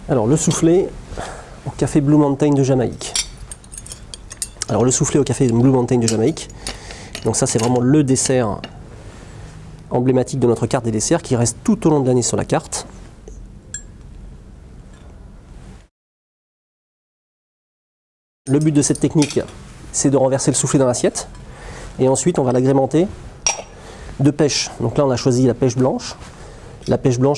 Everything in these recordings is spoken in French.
Alors le soufflé au café Blue Mountain de Jamaïque. Alors le soufflé au café Blue Mountain de Jamaïque, donc ça c'est vraiment le dessert emblématique de notre carte des desserts qui reste tout au long de l'année sur la carte. Le but de cette technique, c'est de renverser le soufflé dans l'assiette et ensuite on va l'agrémenter de pêche. Donc là on a choisi la pêche blanche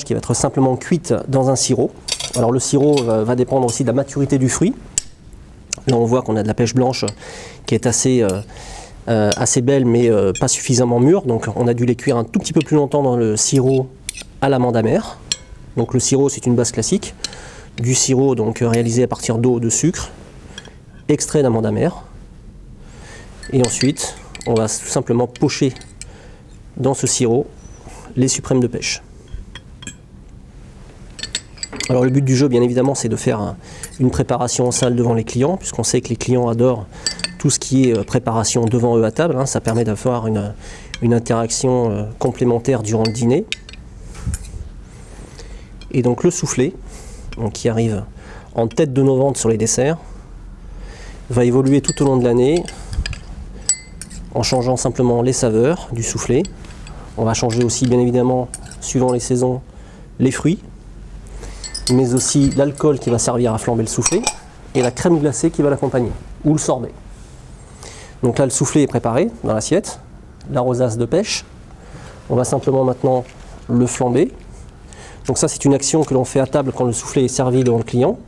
qui va être simplement cuite dans un sirop. Alors le sirop va dépendre aussi de la maturité du fruit. Là on voit qu'on a de la pêche blanche qui est assez belle mais pas suffisamment mûre, donc on a dû les cuire un tout petit peu plus longtemps dans le sirop à l'amande amère. Donc le sirop c'est une base classique, du sirop donc réalisé à partir d'eau, de sucre, extrait d'amande amère, et ensuite on va tout simplement pocher dans ce sirop les suprêmes de pêche. Alors le but du jeu bien évidemment c'est de faire une préparation en salle devant les clients, puisqu'on sait que les clients adorent tout ce qui est préparation devant eux à table, ça permet d'avoir une interaction complémentaire durant le dîner. Et donc le soufflé, donc, qui arrive en tête de nos ventes sur les desserts, va évoluer tout au long de l'année en changeant simplement les saveurs du soufflé. On va changer aussi bien évidemment, suivant les saisons, les fruits, mais aussi l'alcool qui va servir à flamber le soufflé et la crème glacée qui va l'accompagner, ou le sorbet. Donc là le soufflé est préparé dans l'assiette, la rosace de pêche. On va simplement maintenant le flamber. Donc ça c'est une action que l'on fait à table quand le soufflé est servi devant le client.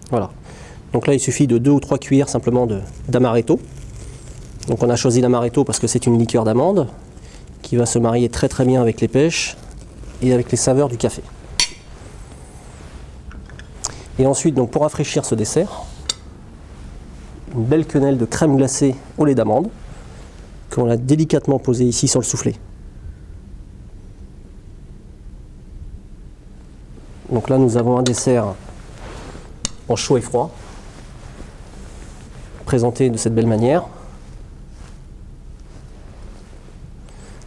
Voilà. Donc là il suffit de 2 ou 3 cuillères simplement d'amaretto. Donc on a choisi l'amaretto parce que c'est une liqueur d'amande qui va se marier très très bien avec les pêches et avec les saveurs du café. Et ensuite, donc, pour rafraîchir ce dessert, une belle quenelle de crème glacée au lait d'amande qu'on a délicatement posée ici sur le soufflé. Donc là nous avons un dessert en chaud et froid, présenté de cette belle manière.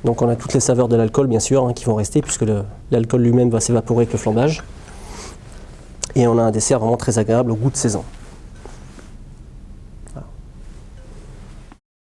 Donc on a toutes les saveurs de l'alcool bien sûr qui vont rester, puisque l'alcool lui-même va s'évaporer avec le flambage. Et on a un dessert vraiment très agréable au goût de saison.